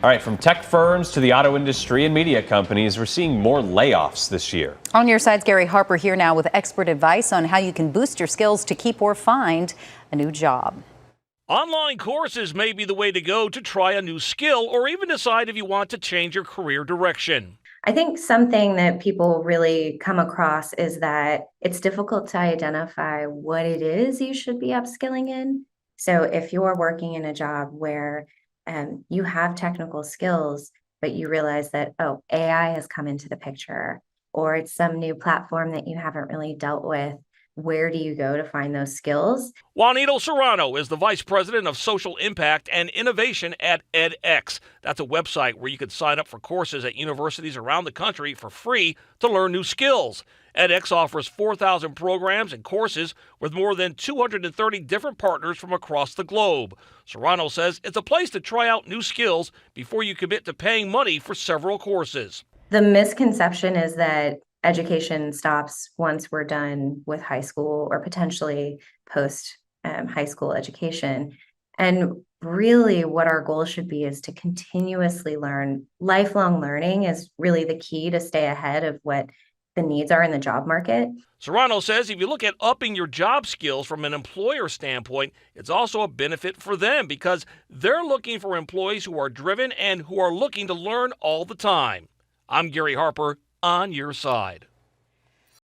All right, from tech firms to the auto industry and media companies, we're seeing more layoffs this year. On your side's Gary Harper here now with expert advice on how you can boost your skills to keep or find a new job. Online courses may be the way to go to try a new skill or even decide if you want to change your career direction. I think something that people really come across is that it's difficult to identify what it is you should be upskilling in. So if you're working in a job where you have technical skills, but you realize that, oh, AI has come into the picture, or it's some new platform that you haven't really dealt with, where do you go to find those skills? Juanito Serrano is the Vice President of Social Impact and Innovation at edX. That's a website where you can sign up for courses at universities around the country for free to learn new skills. edX offers 4,000 programs and courses with more than 230 different partners from across the globe. Serrano says it's a place to try out new skills before you commit to paying money for several courses. The misconception is that education stops once we're done with high school or potentially post high school education. And really, what our goal should be is to continuously learn. Lifelong learning is really the key to stay ahead of what the needs are in the job market. Serrano says if you look at upping your job skills from an employer standpoint, it's also a benefit for them because they're looking for employees who are driven and who are looking to learn all the time. I'm Gary Harper, on your side.